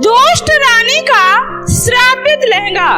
दुष्ट रानी का श्रापित लहंगा।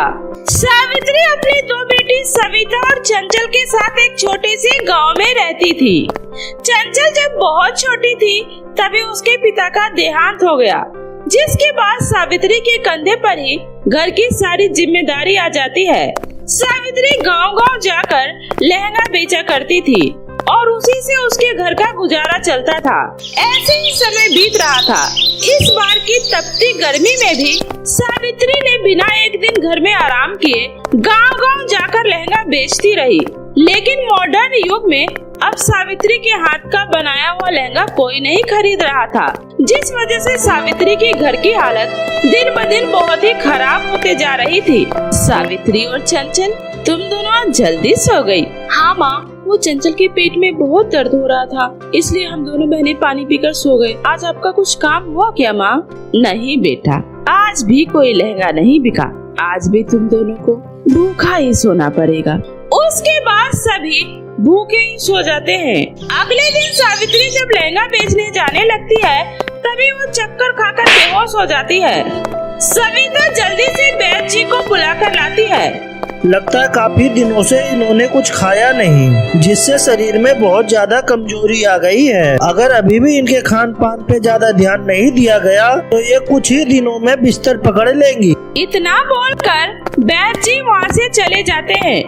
सावित्री अपनी दो बेटी सविता और चंचल के साथ एक छोटे से गांव में रहती थी। चंचल जब बहुत छोटी थी तभी उसके पिता का देहांत हो गया, जिसके बाद सावित्री के कंधे पर ही घर की सारी जिम्मेदारी आ जाती है। सावित्री गांव-गांव जाकर लहंगा बेचा करती थी और उसी से उसके घर का गुजारा चलता था। ऐसे ही समय बीत रहा था। इस बार की तपती गर्मी में भी सावित्री ने बिना एक दिन घर में आराम किए गांव-गांव जाकर लहंगा बेचती रही। लेकिन मॉडर्न युग में अब सावित्री के हाथ का बनाया हुआ लहंगा कोई नहीं खरीद रहा था, जिस वजह से सावित्री के घर की हालत दिन ब दिन बहुत ही खराब होते जा रही थी। सावित्री और चंचल, तुम दोनों आज जल्दी सो गई? हाँ माँ, वो चंचल के पेट में बहुत दर्द हो रहा था, इसलिए हम दोनों बहनें पानी पीकर सो गए। आज आपका कुछ काम हुआ क्या माँ? नहीं बेटा, आज भी कोई लहंगा नहीं बिका। आज भी तुम दोनों को भूखा ही सोना पड़ेगा। उसके बाद सभी भूखे ही सो जाते हैं। अगले दिन सावित्री जब लहंगा बेचने जाने लगती है तभी वो चक्कर खाकर बेहोश हो जाती है। सविता जल्दी से वैद्य जी को बुलाकर लाती है। लगता है काफी दिनों से इन्होंने कुछ खाया नहीं, जिससे शरीर में बहुत ज्यादा कमजोरी आ गई है। अगर अभी भी इनके खान पान पे ज्यादा ध्यान नहीं दिया गया तो ये कुछ ही दिनों में बिस्तर पकड़ लेंगी। इतना बोलकर वैद्य जी वहाँ से चले जाते हैं।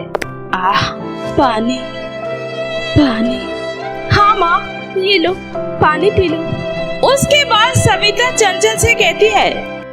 आह, पानी पानी। हाँ माँ, ये लो पानी पी लो। उसके बाद सविता चंचल से कहती है,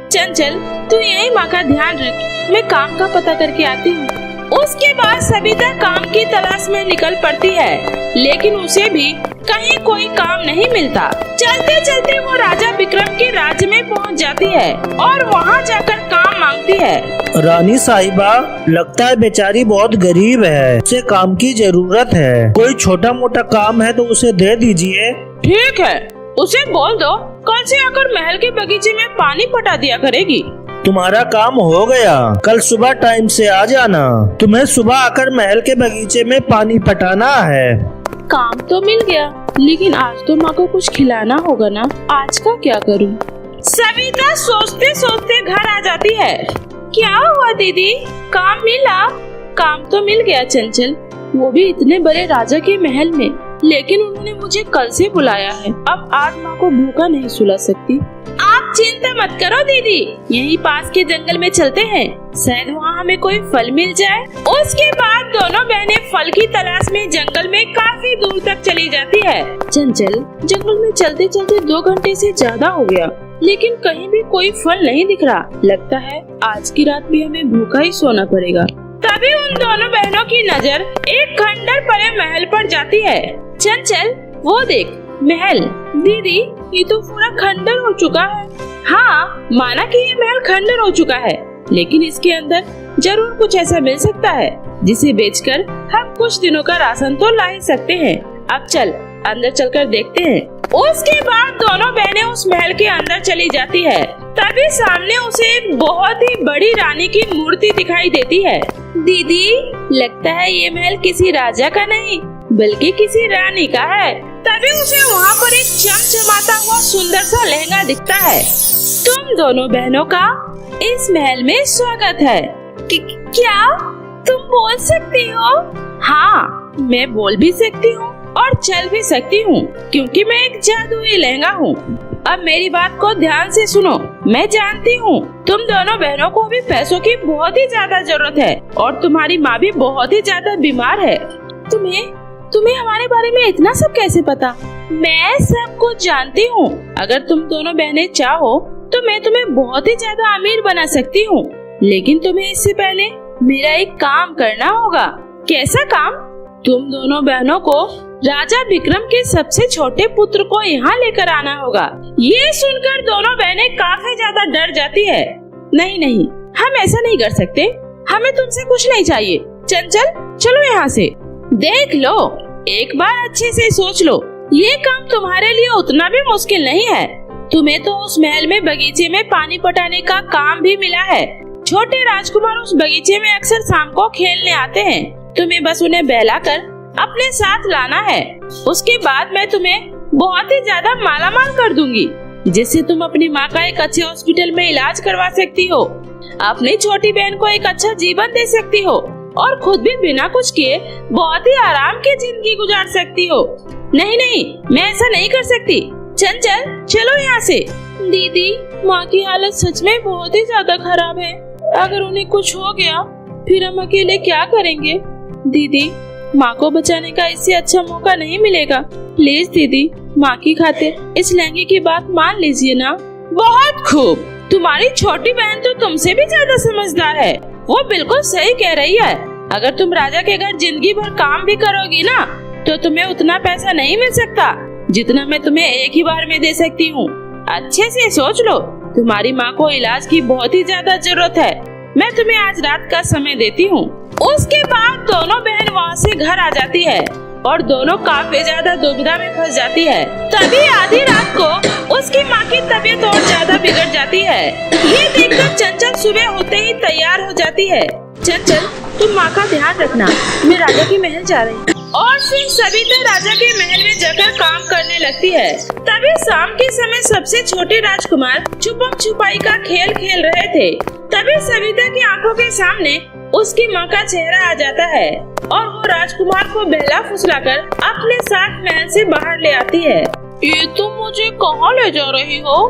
चंचल तू यही माँ का ध्यान रख, मैं काम का पता करके आती हूँ। उसके बाद सविता काम की तलाश में निकल पड़ती है, लेकिन उसे भी कहीं कोई काम नहीं मिलता। चलते चलते वो राजा विक्रम के राज्य में पहुँच जाती है और वहाँ जाकर काम मांगती है। रानी साहिबा, लगता है बेचारी बहुत गरीब है, उसे काम की जरूरत है। कोई छोटा मोटा काम है तो उसे दे दीजिए। ठीक है, उसे बोल दो कल से आकर महल के बगीचे में पानी पटा दिया करेगी। तुम्हारा काम हो गया, कल सुबह टाइम से आ जाना। तुम्हें सुबह आकर महल के बगीचे में पानी पटाना है। काम तो मिल गया, लेकिन आज तो माँ को कुछ खिलाना होगा ना। आज का क्या करूँ? सविता सोचते सोचते घर आ जाती है। क्या हुआ दीदी, काम मिला? काम तो मिल गया चंचल, वो भी इतने बड़े राजा के महल में, लेकिन उन्होंने मुझे कल से बुलाया है। अब आज माँ को भूखा नहीं सुला सकती। आप चिंता मत करो दीदी, यहीं पास के जंगल में चलते हैं, शायद वहाँ हमें कोई फल मिल जाए। उसके बाद दोनों बहनें फल की तलाश में जंगल में काफी दूर तक चली जाती है। चंचल, जंगल में चलते चलते 2 घंटे से ज्यादा हो गया, लेकिन कहीं भी कोई फल नहीं दिख रहा। लगता है आज की रात भी हमें भूखा ही सोना पड़ेगा। तभी उन दोनों बहनों की नजर एक खंडर पड़े महल पर जाती है। चंचल, वो देख महल। दीदी, ये तो पूरा खंडर हो चुका है। हाँ, माना कि ये महल खंडर हो चुका है, लेकिन इसके अंदर जरूर कुछ ऐसा मिल सकता है जिसे बेचकर हम कुछ दिनों का राशन तो ला ही सकते हैं। अब चल अंदर चलकर देखते हैं। उसके बाद दोनों बहनें उस महल के अंदर चली जाती है। तभी सामने उसे एक बहुत ही बड़ी रानी की मूर्ति दिखाई देती है। दीदी, लगता है ये महल किसी राजा का नहीं बल्कि किसी रानी का है। तभी उसे वहाँ पर एक चमचमाता हुआ सुंदर सा लहंगा दिखता है। तुम दोनों बहनों का इस महल में स्वागत है। क्या तुम बोल सकती हो? हाँ, मैं बोल भी सकती हूँ और चल भी सकती हूँ, क्योंकि मैं एक जादुई लहंगा हूँ। अब मेरी बात को ध्यान से सुनो। मैं जानती हूँ तुम दोनों बहनों को भी पैसों की बहुत ही ज्यादा जरूरत है और तुम्हारी माँ भी बहुत ही ज्यादा बीमार है। तुम्हें हमारे बारे में इतना सब कैसे पता? मैं सब कुछ जानती हूँ। अगर तुम दोनों बहनें चाहो तो मैं तुम्हें बहुत ही ज्यादा अमीर बना सकती हूँ, लेकिन तुम्हें इससे पहले मेरा एक काम करना होगा। कैसा काम? तुम दोनों बहनों को राजा विक्रम के सबसे छोटे पुत्र को यहाँ लेकर आना होगा। ये सुनकर दोनों बहनें काफी ज्यादा डर जाती है। नहीं, हम ऐसा नहीं कर सकते, हमें तुमसे कुछ नहीं चाहिए। चंचल, चलो यहाँ से। देख लो, एक बार अच्छे से सोच लो, ये काम तुम्हारे लिए उतना भी मुश्किल नहीं है। तुम्हें तो उस महल में बगीचे में पानी पटाने का काम भी मिला है। छोटे राजकुमार उस बगीचे में अक्सर शाम को खेलने आते हैं। तुम्हें बस उन्हें बहलाकर अपने साथ लाना है। उसके बाद मैं तुम्हें बहुत ही ज्यादा मालामाल कर दूंगी। जिससे तुम अपनी माँ का एक अच्छे हॉस्पिटल में इलाज करवा सकती हो, अपनी छोटी बहन को एक अच्छा जीवन दे सकती हो और खुद भी बिना कुछ किए बहुत ही आराम की जिंदगी गुजार सकती हो। नहीं नहीं, मैं ऐसा नहीं कर सकती। चंचल, चलो यहाँ से। दीदी, माँ की हालत सच में बहुत ही ज्यादा खराब है। अगर उन्हें कुछ हो गया फिर हम अकेले क्या करेंगे? दीदी, माँ को बचाने का इससे अच्छा मौका नहीं मिलेगा। प्लीज दीदी, माँ की खातिर इस लहंगे की बात मान लीजिए ना। बहुत खूब, तुम्हारी छोटी बहन तो तुमसे भी ज्यादा समझदार है। वो बिल्कुल सही कह रही है। अगर तुम राजा के घर जिंदगी भर काम भी करोगी ना तो तुम्हें उतना पैसा नहीं मिल सकता जितना मैं तुम्हें एक ही बार में दे सकती हूँ। अच्छे से सोच लो, तुम्हारी माँ को इलाज की बहुत ही ज्यादा जरूरत है। मैं तुम्हें आज रात का समय देती हूँ। उसके बाद दोनों बहन वहाँ से घर आ जाती है और दोनों काफी ज्यादा दुविधा में फंस जाती है। तभी आधी रात को उसकी माँ की तबीयत और ज्यादा बिगड़ जाती है। ये देखकर चंचल सुबह होते ही तैयार हो जाती है। चंचल, तुम माँ का ध्यान रखना, मैं राजा के महल जा रही हूँ। और फिर सविता राजा के महल में जाकर काम करने लगती है। तभी शाम के समय सबसे छोटे राजकुमार छुपम छुपाई का खेल खेल रहे थे। तभी सविता की आंखों के सामने उसकी माँ का चेहरा आ जाता है और वो राजकुमार को बहला फुसलाकर अपने साथ महल से बाहर ले आती है। ये तुम मुझे कहाँ ले जा रही हो?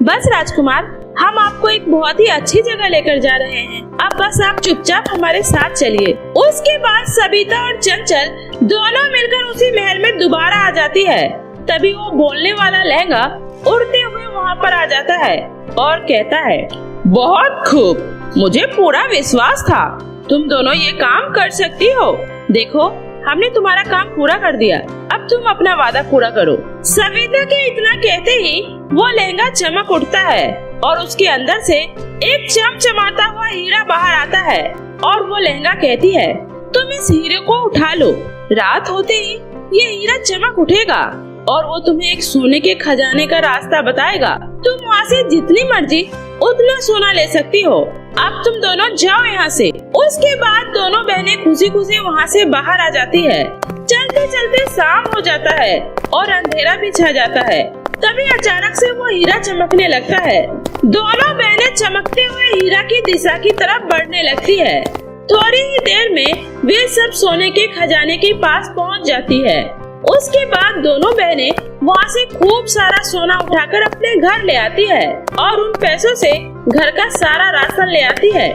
बस राजकुमार, हम आपको एक बहुत ही अच्छी जगह लेकर जा रहे हैं। अब बस आप चुपचाप हमारे साथ चलिए। उसके बाद सविता और चंचल दोनों मिलकर उसी महल में दोबारा आ जाती है। तभी वो बोलने वाला लहंगा उड़ते हुए वहाँ पर आ जाता है और कहता है, बहुत खूब, मुझे पूरा विश्वास था तुम दोनों ये काम कर सकती हो। देखो, हमने तुम्हारा काम पूरा कर दिया, अब तुम अपना वादा पूरा करो। सविता के इतना कहते ही वो लहंगा चमक उठता है और उसके अंदर से एक चमचमाता हुआ हीरा बाहर आता है और वो लहंगा कहती है, तुम इस हीरे को उठा लो। रात होते ही ये हीरा चमक उठेगा और वो तुम्हें एक सोने के खजाने का रास्ता बताएगा। तुम वहाँ से जितनी मर्जी उतना सोना ले सकती हो। अब तुम दोनों जाओ यहाँ से। उसके बाद दोनों बहनें खुशी खुशी वहाँ से बाहर आ जाती है। चलते चलते शाम हो जाता है और अंधेरा भी छा जाता है। तभी अचानक से वो हीरा चमकने लगता है। दोनों बहनें चमकते हुए हीरा की दिशा की तरफ बढ़ने लगती है। थोड़ी ही देर में वे सब सोने के खजाने के पास पहुँच जाती है। उसके बाद दोनों बहनें वहाँ से खूब सारा सोना उठाकर अपने घर ले आती है और उन पैसों से घर का सारा राशन ले आती है।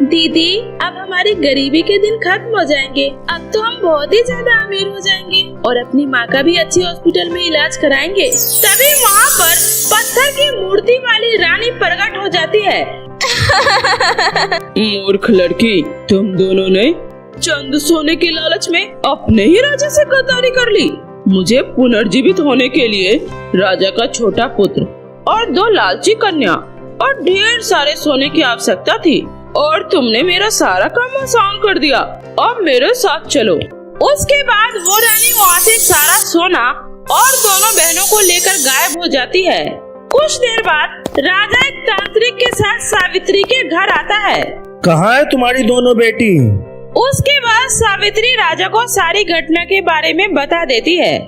दीदी, अब हमारी गरीबी के दिन खत्म हो जाएंगे। अब तो हम बहुत ही ज्यादा अमीर हो जाएंगे और अपनी माँ का भी अच्छी हॉस्पिटल में इलाज कराएंगे। तभी वहाँ पर पत्थर की मूर्ति वाली रानी प्रकट हो जाती है। मूर्ख लड़की, तुम दोनों ने चंद सोने के लालच में अपने ही राजा से गद्दारी कर ली। मुझे पुनर्जीवित होने के लिए राजा का छोटा पुत्र और 2 लालची कन्या और ढेर सारे सोने की आवश्यकता थी और तुमने मेरा सारा काम आसान कर दिया। अब मेरे साथ चलो। उसके बाद वो रानी वहाँ से सारा सोना और दोनों बहनों को लेकर गायब हो जाती है। कुछ देर बाद राजा एक तांत्रिक के साथ सावित्री के घर आता है। कहाँ है तुम्हारी दोनों बेटी? उसके बाद सावित्री राजा को सारी घटना के बारे में बता देती है।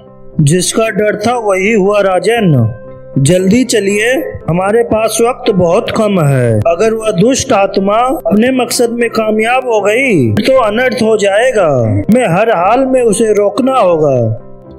जिसका डर था वही हुआ राजन। जल्दी चलिए, हमारे पास वक्त बहुत कम है। अगर वह दुष्ट आत्मा अपने मकसद में कामयाब हो गई तो अनर्थ हो जाएगा। मैं हर हाल में उसे रोकना होगा।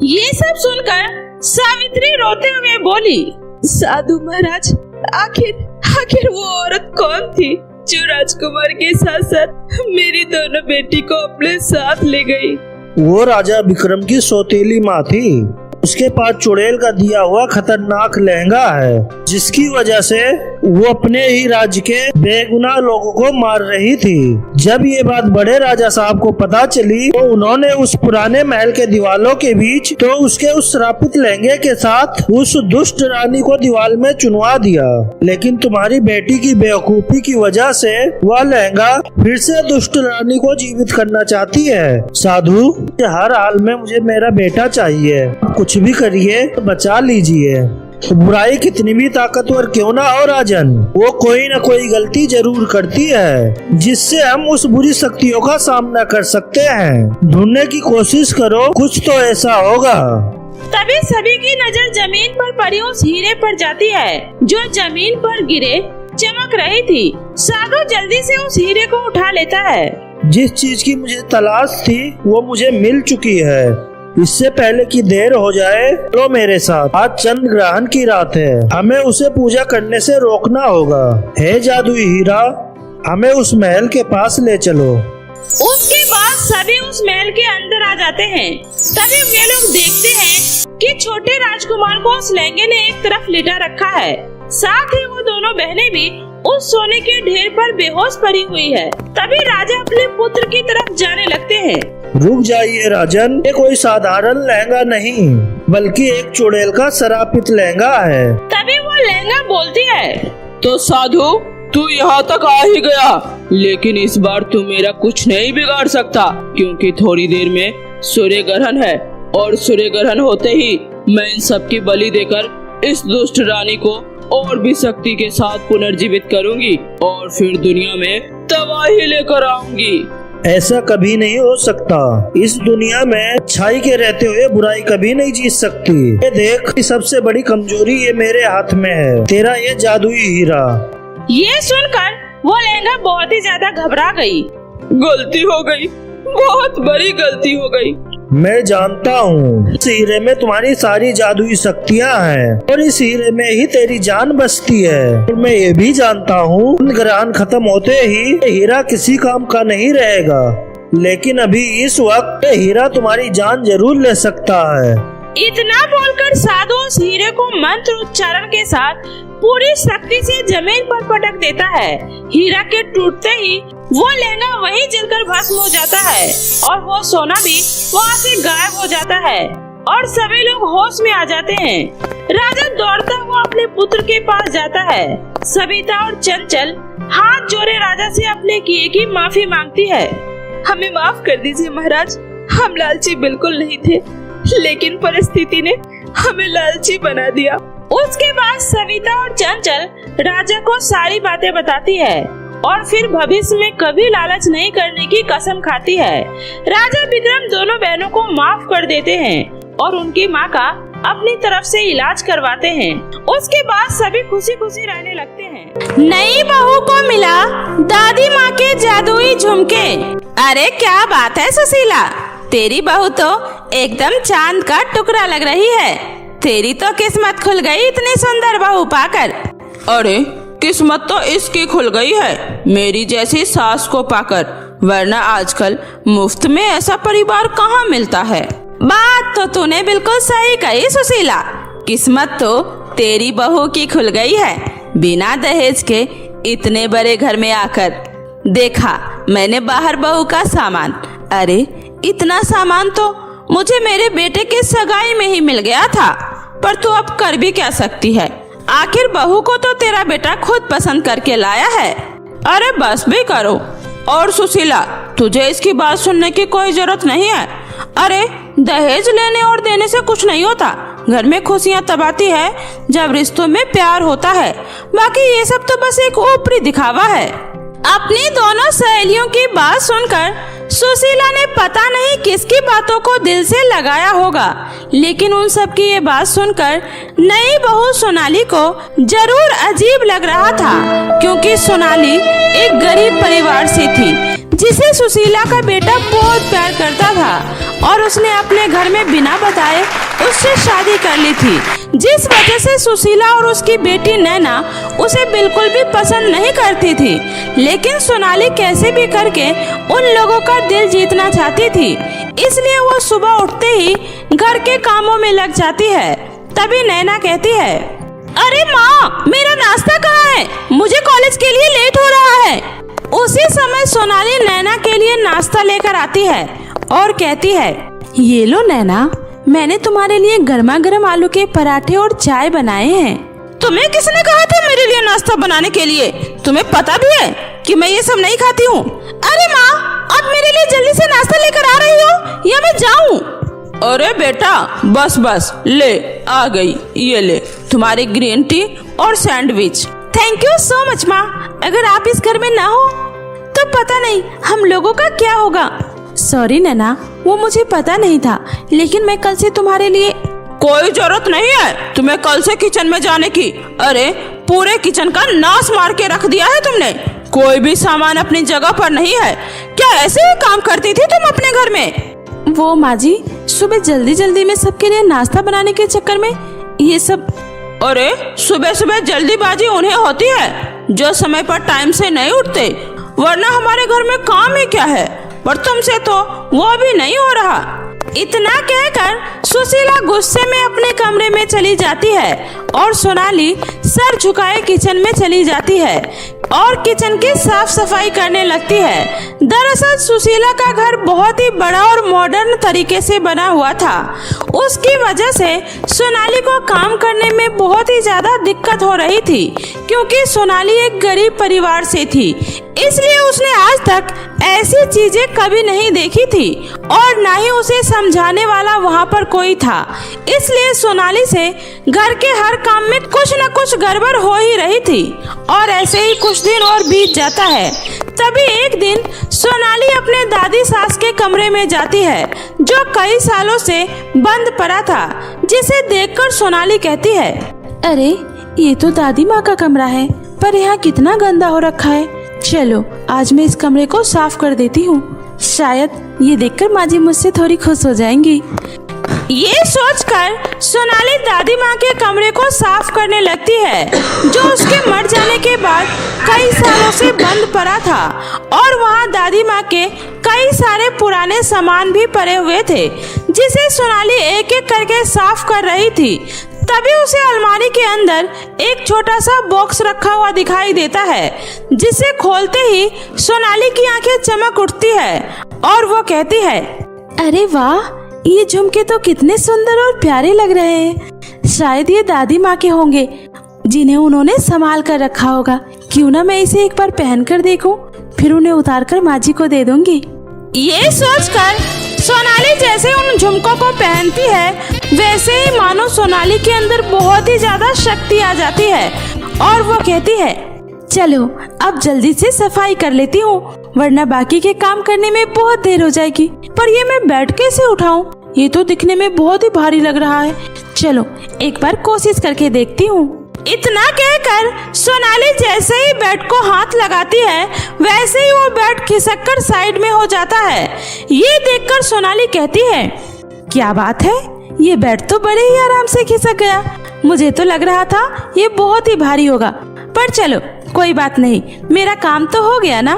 ये सब सुनकर सावित्री रोते हुए बोली, साधु महाराज, आखिर वो औरत कौन थी जो राजकुमार के साथ साथ मेरी दोनों बेटी को अपने साथ ले गई? वो राजा विक्रम की सौतेली माँ थी। उसके पास चुड़ैल का दिया हुआ खतरनाक लहंगा है, जिसकी वजह से वो अपने ही राज्य के बेगुनाह लोगों को मार रही थी। जब ये बात बड़े राजा साहब को पता चली तो उन्होंने उस पुराने महल के दीवालों के बीच तो उसके उस श्रापित लहंगे के साथ उस दुष्ट रानी को दीवार में चुनवा दिया। लेकिन तुम्हारी बेटी की बेवकूफी की वजह से वह लहंगा फिर से दुष्ट रानी को जीवित करना चाहती है। साधु, हर हाल में मुझे मेरा बेटा चाहिए। कुछ भी करिए तो बचा लीजिए। बुराई कितनी भी ताकतवर क्यों ना हो राजन, वो कोई न कोई गलती जरूर करती है जिससे हम उस बुरी शक्तियों का सामना कर सकते हैं। ढूंढने की कोशिश करो, कुछ तो ऐसा होगा। तभी सभी की नजर जमीन पर पड़ी उस हीरे पर जाती है जो जमीन पर गिरे चमक रही थी। साधु जल्दी से उस हीरे को उठा लेता है। जिस चीज की मुझे तलाश थी वो मुझे मिल चुकी है। इससे पहले कि देर हो जाए तो मेरे साथ। आज चंद्र ग्रहण की रात है, हमें उसे पूजा करने से रोकना होगा। हे जादुई हीरा, हमें उस महल के पास ले चलो। उसके बाद सभी उस महल के अंदर आ जाते हैं। तभी वे लोग देखते हैं कि छोटे राजकुमार को उस लहंगे ने एक तरफ लिटा रखा है। साथ ही वो दोनों बहनें भी उस सोने के ढेर पर बेहोश पड़ी हुई है। तभी राजा अपने पुत्र की तरफ जाने लगते हैं। रुक जाइए राजन, ये कोई साधारण लहंगा नहीं बल्कि एक चुड़ैल का शरापित लहंगा है। तभी वो लहंगा बोलती है, तो साधु तू यहाँ तक आ ही गया, लेकिन इस बार तू मेरा कुछ नहीं बिगाड़ सकता, क्योंकि थोड़ी देर में सूर्य ग्रहण है और सूर्य ग्रहण होते ही मैं इन सब की बलि देकर इस दुष्ट रानी को और भी शक्ति के साथ पुनर्जीवित करूंगी और फिर दुनिया में तबाही लेकर आऊंगी। ऐसा कभी नहीं हो सकता। इस दुनिया में अच्छाई के रहते हुए बुराई कभी नहीं जीत सकती। ये देख, सबसे बड़ी कमजोरी ये मेरे हाथ में है, तेरा ये जादुई हीरा। ये सुनकर वो लहंगा बहुत ही ज्यादा घबरा गई। गलती हो गई, बहुत बड़ी गलती हो गई। मैं जानता हूँ इस हीरे में तुम्हारी सारी जादुई शक्तियाँ हैं और इस हीरे में ही तेरी जान बसती है। और मैं ये भी जानता हूँ ग्रहण खत्म होते ही हीरा किसी काम का नहीं रहेगा, लेकिन अभी इस वक्त हीरा तुम्हारी जान जरूर ले सकता है। इतना बोलकर साधु उस हीरे को मंत्र उच्चारण के साथ पूरी शक्ति से जमीन पर पटक देता है। हीरा के टूटते ही वो लहंगा वहीं जलकर भस्म हो जाता है और वो सोना भी वहाँ से गायब हो जाता है और सभी लोग होश में आ जाते हैं। राजा दौड़ता हुआ अपने पुत्र के पास जाता है। सविता और चंचल हाथ जोड़े राजा से अपने किए की माफी मांगती है। हमें माफ कर दीजिए महाराज, हम लालची बिल्कुल नहीं थे, लेकिन परिस्थिति ने हमें लालची बना दिया। उसके बाद सविता और चंचल राजा को सारी बातें बताती है और फिर भविष्य में कभी लालच नहीं करने की कसम खाती है। राजा विक्रम दोनों बहनों को माफ कर देते हैं और उनकी माँ का अपनी तरफ से इलाज करवाते हैं। उसके बाद सभी खुशी खुशी रहने लगते हैं। नई बहू को मिला दादी माँ के जादुई झुमके। अरे क्या बात है सुशीला, तेरी बहू तो एकदम चांद का टुकड़ा लग रही है। तेरी तो किस्मत खुल गई इतनी सुंदर बहू पाकर। अरे किस्मत तो इसकी खुल गई है मेरी जैसी सास को पाकर, वरना आजकल मुफ्त में ऐसा परिवार कहाँ मिलता है। बात तो तूने बिल्कुल सही कही सुशीला, किस्मत तो तेरी बहू की खुल गई है बिना दहेज के इतने बड़े घर में आकर। देखा मैंने बाहर बहू का सामान, अरे इतना सामान तो मुझे मेरे बेटे के सगाई में ही मिल गया था, पर तू अब कर भी क्या सकती है, आखिर बहू को तो तेरा बेटा खुद पसंद करके लाया है। अरे बस भी करो। और सुशीला, तुझे इसकी बात सुनने की कोई जरूरत नहीं है। अरे दहेज लेने और देने से कुछ नहीं होता, घर में खुशियाँ तब आती है जब रिश्तों में प्यार होता है। बाकी ये सब तो बस एक ऊपरी दिखावा है। अपनी दोनों सहेलियों की बात सुनकर सुशीला ने पता नहीं किसकी बातों को दिल से लगाया होगा, लेकिन उन सब की ये बात सुनकर नई बहू सोनाली को जरूर अजीब लग रहा था, क्योंकि सोनाली एक गरीब परिवार से थी जिसे सुशीला का बेटा बहुत प्यार करता था और उसने अपने घर में बिना बताए उससे शादी कर ली थी, जिस वजह से सुशीला और उसकी बेटी नैना उसे बिल्कुल भी पसंद नहीं करती थी। लेकिन सोनाली कैसे भी करके उन लोगों का दिल जीतना चाहती थी, इसलिए वो सुबह उठते ही घर के कामों में लग जाती है। तभी नैना कहती है, अरे माँ, मेरा नाश्ता कहाँ है, मुझे कॉलेज के लिए लेट हो रहा है। उसी समय सोनाली नैना के लिए नाश्ता लेकर आती है और कहती है, ये लो नैना, मैंने तुम्हारे लिए गर्मा गर्म आलू के पराठे और चाय बनाए हैं। तुम्हें किसने कहा था मेरे लिए नाश्ता बनाने के लिए? तुम्हें पता भी है कि मैं ये सब नहीं खाती हूँ। अरे माँ, अब मेरे लिए जल्दी से नाश्ता लेकर आ रही हो या मैं जाऊँ? अरे बेटा, बस बस ले आ गई, ये ले तुम्हारी ग्रीन टी और sandwich. Thank you so much माँ, अगर आप इस घर में ना हो तो पता नहीं हम लोगों का क्या होगा। सॉरी नैना, वो मुझे पता नहीं था, लेकिन मैं कल से तुम्हारे लिए कोई जरूरत नहीं है तुम्हें कल से किचन में जाने की। अरे पूरे किचन का नाश मार के रख दिया है तुमने। कोई भी सामान अपनी जगह पर नहीं है। क्या ऐसे ही काम करती थी तुम अपने घर में? वो माँ जी, सुबह जल्दी जल्दी में सबके लिए नाश्ता बनाने के चक्कर में ये सब। अरे सुबह सुबह जल्दीबाजी उन्हें होती है जो समय पर टाइम से नहीं उठते, वरना हमारे घर में काम ही क्या है। पर तुमसे तो वो भी नहीं हो रहा। इतना कहकर सुशीला गुस्से में अपने कमरे में चली जाती है और सोनाली सर झुकाए किचन में चली जाती है और किचन की साफ सफाई करने लगती है। दरअसल सुशीला का घर बहुत ही बड़ा और मॉडर्न तरीके से बना हुआ था। उसकी वजह से सोनाली को काम करने में बहुत ही ज्यादा दिक्कत हो रही थी, क्योंकि सोनाली एक गरीब परिवार से थी। इसलिए उसने आज तक ऐसी चीजें कभी नहीं देखी थी और ना ही उसे समझाने वाला वहाँ पर कोई था। इसलिए सोनाली से घर के हर काम में कुछ न कुछ गड़बड़ हो ही रही थी। और ऐसे ही कुछ दिन और बीत जाता है। तभी एक दिन सोनाली अपने दादी सास के कमरे में जाती है, जो कई सालों से बंद पड़ा था। जिसे देखकर सोनाली कहती है, अरे ये तो दादी माँ का कमरा है, पर यहाँ कितना गंदा हो रखा है। चलो आज मैं इस कमरे को साफ कर देती हूँ, शायद ये देखकर माँ जी मुझसे थोड़ी खुश हो जाएंगी। ये सोचकर सोनाली दादी माँ के कमरे को साफ करने लगती है, जो उसके मर जाने के बाद कई सालों से बंद पड़ा था। और वहाँ दादी माँ के कई सारे पुराने सामान भी पड़े हुए थे, जिसे सोनाली एक एक करके साफ कर रही थी। तभी उसे अलमारी के अंदर एक छोटा सा बॉक्स रखा हुआ दिखाई देता है, जिसे खोलते ही सोनाली की आंखें चमक उठती है और वो कहती है, अरे वाह, ये झुमके तो कितने सुंदर और प्यारे लग रहे हैं। शायद ये दादी माँ के होंगे, जिन्हें उन्होंने संभाल कर रखा होगा। क्यों ना मैं इसे एक बार पहन कर देखूं, फिर उन्हें उतार कर माँ जी को दे दूंगी। ये सोचकर सोनाली जैसे उन झुमकों को पहनती है, वैसे ही मानो सोनाली के अंदर बहुत ही ज्यादा शक्ति आ जाती है और वो कहती है, चलो अब जल्दी से सफाई कर लेती हूँ, वरना बाकी के काम करने में बहुत देर हो जाएगी। पर ये मैं बेड कैसे उठाऊं? ये तो दिखने में बहुत ही भारी लग रहा है। चलो एक बार कोशिश करके देखती हूँ। इतना कहकर सोनाली जैसे ही बेड को हाथ लगाती है, वैसे ही वो बेड खिसक कर साइड में हो जाता है। ये देखकर सोनाली कहती है, क्या बात है, ये बेड तो बड़े ही आराम से खिसक गया। मुझे तो लग रहा था ये बहुत ही भारी होगा, पर चलो कोई बात नहीं, मेरा काम तो हो गया ना।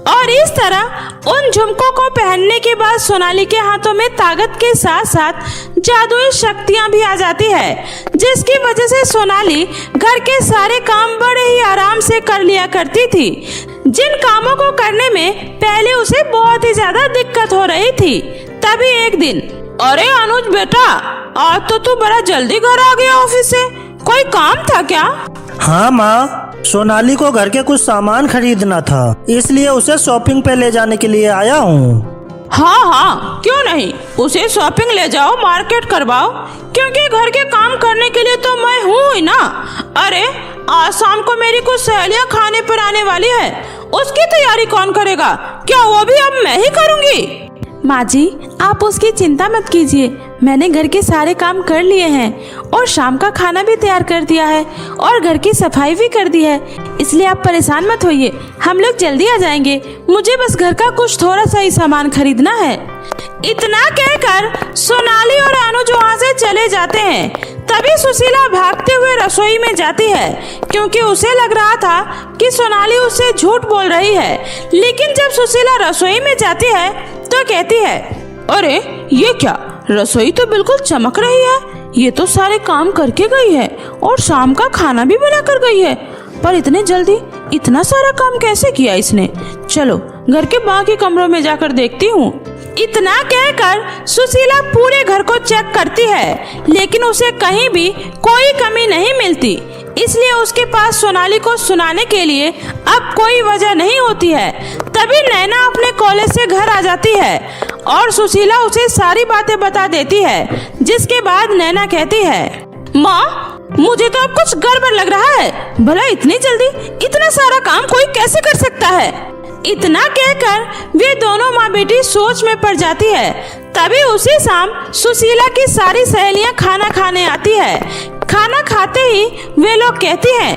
और इस तरह उन झुमकों को पहनने के बाद सोनाली के हाथों में ताकत के साथ साथ जादुई शक्तियां भी आ जाती है, जिसकी वजह से सोनाली घर के सारे काम बड़े ही आराम से कर लिया करती थी, जिन कामों को करने में पहले उसे बहुत ही ज्यादा दिक्कत हो रही थी। तभी एक दिन, अरे अनुज बेटा, आज तो तू बड़ा जल्दी घर आ गया ऑफिस से, कोई काम था क्या? हाँ माँ, सोनाली को घर के कुछ सामान खरीदना था, इसलिए उसे शॉपिंग पे ले जाने के लिए आया हूँ। हाँ, क्यों नहीं, उसे शॉपिंग ले जाओ, मार्केट करवाओ, क्योंकि घर के काम करने के लिए तो मैं हूँ ही ना। अरे आज शाम को मेरी कुछ सहेलियाँ खाने पर आने वाली है, उसकी तैयारी कौन करेगा? क्या वो भी अब मैं ही करूँगी? माँ जी, आप उसकी चिंता मत कीजिए, मैंने घर के सारे काम कर लिए हैं और शाम का खाना भी तैयार कर दिया है और घर की सफाई भी कर दी है, इसलिए आप परेशान मत होइए, हम लोग जल्दी आ जाएंगे। मुझे बस घर का कुछ थोड़ा सा ही सामान खरीदना है। इतना कहकर सोनाली और अनुज वहाँ से चले जाते हैं। तभी सुशीला भागते हुए रसोई में जाती है, क्योंकि उसे लग रहा था कि सोनाली उससे झूठ बोल रही है। लेकिन जब सुशीला रसोई में जाती है तो कहती है, अरे ये क्या, रसोई तो बिल्कुल चमक रही है, ये तो सारे काम करके गई है और शाम का खाना भी बना कर गई है, पर इतने जल्दी इतना सारा काम कैसे किया इसने? चलो घर के बाकी कमरों में जाकर देखती हूँ। इतना कहकर सुशीला पूरे घर को चेक करती है, लेकिन उसे कहीं भी कोई कमी नहीं मिलती। इसलिए उसके पास सोनाली को सुनाने के लिए अब कोई वजह नहीं होती है। तभी नैना अपने कॉलेज से घर आ जाती है और सुशीला उसे सारी बातें बता देती है, जिसके बाद नैना कहती है, माँ मुझे तो अब कुछ गड़बड़ लग रहा है, भला इतनी जल्दी इतना सारा काम कोई कैसे कर सकता है? इतना कहकर वे दोनों माँ बेटी सोच में पड़ जाती है। तभी उसी शाम सुशीला की सारी सहेलियां खाना खाने आती है। खाना खाते ही वे लोग कहती हैं,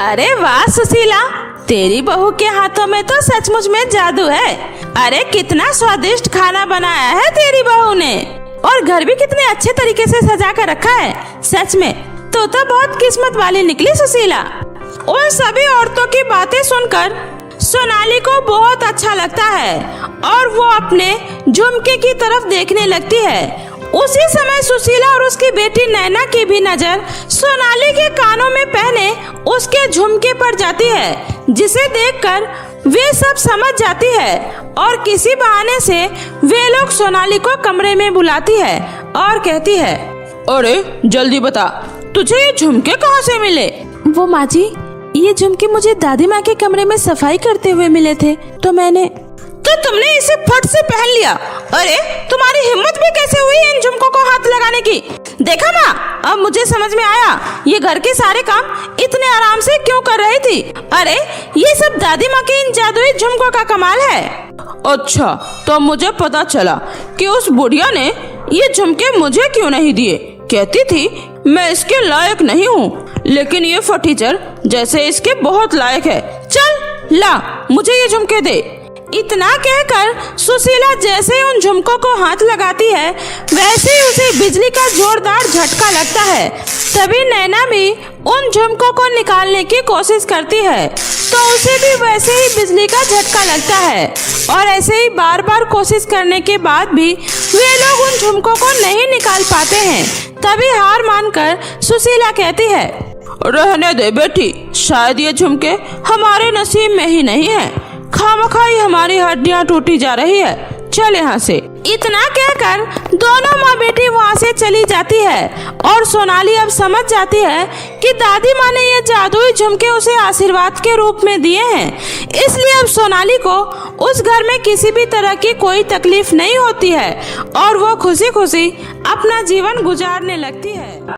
अरे वाह सुशीला, तेरी बहू के हाथों में तो सचमुच में जादू है। अरे कितना स्वादिष्ट खाना बनाया है तेरी बहू ने, और घर भी कितने अच्छे तरीके से सजा कर रखा है। सच में तो बहुत किस्मत वाली निकली सुशीला। उन सभी औरतों की बातें सुनकर सोनाली को बहुत अच्छा लगता है और वो अपने झुमके की तरफ देखने लगती है। उसी समय सुशीला और उसकी बेटी नैना की भी नजर सोनाली के कानों में पहने उसके झुमके पर जाती है, जिसे देखकर वे सब समझ जाती है और किसी बहाने से वे लोग सोनाली को कमरे में बुलाती है और कहती है, अरे जल्दी बता, तुझे ये झुमके कहाँ से मिले? वो माँ जी, ये झुमके मुझे दादी माँ के कमरे में सफाई करते हुए मिले थे, तो तुमने इसे फट से पहन लिया। अरे तुम्हारी हिम्मत भी कैसे हुई इन झुमकों को हाथ लगाने की? देखा माँ, अब मुझे समझ में आया ये घर के सारे काम इतने आराम से क्यों कर रही थी। अरे ये सब दादी माँ के इन जादुई झुमकों का कमाल है। अच्छा, तो मुझे पता चला कि उस बुढ़िया ने ये झुमके मुझे क्यों नहीं दिए। कहती थी मैं इसके लायक नहीं हूँ, लेकिन ये फटीचर जैसे इसके बहुत लायक है। चल ला, मुझे ये झुमके दे। इतना कहकर सुशीला जैसे ही उन झुमकों को हाथ लगाती है, वैसे ही उसे बिजली का जोरदार झटका लगता है। तभी नैना भी उन झुमकों को निकालने की कोशिश करती है, तो उसे भी वैसे ही बिजली का झटका लगता है। और ऐसे ही बार बार कोशिश करने के बाद भी वे लोग उन झुमकों को नहीं निकाल पाते हैं। तभी हार मानकर सुशीला कहती है, रहने दे बेटी, शायद ये झुमके हमारे नसीब में ही नहीं है। खामखाई हमारी हड्डियां टूटी जा रही है, चल यहाँ से। इतना कहकर दोनों माँ बेटी वहाँ से चली जाती है और सोनाली अब समझ जाती है कि दादी माँ ने ये जादुई झुमके उसे आशीर्वाद के रूप में दिए हैं। इसलिए अब सोनाली को उस घर में किसी भी तरह की कोई तकलीफ नहीं होती है और वो खुशी खुशी अपना जीवन गुजारने लगती है।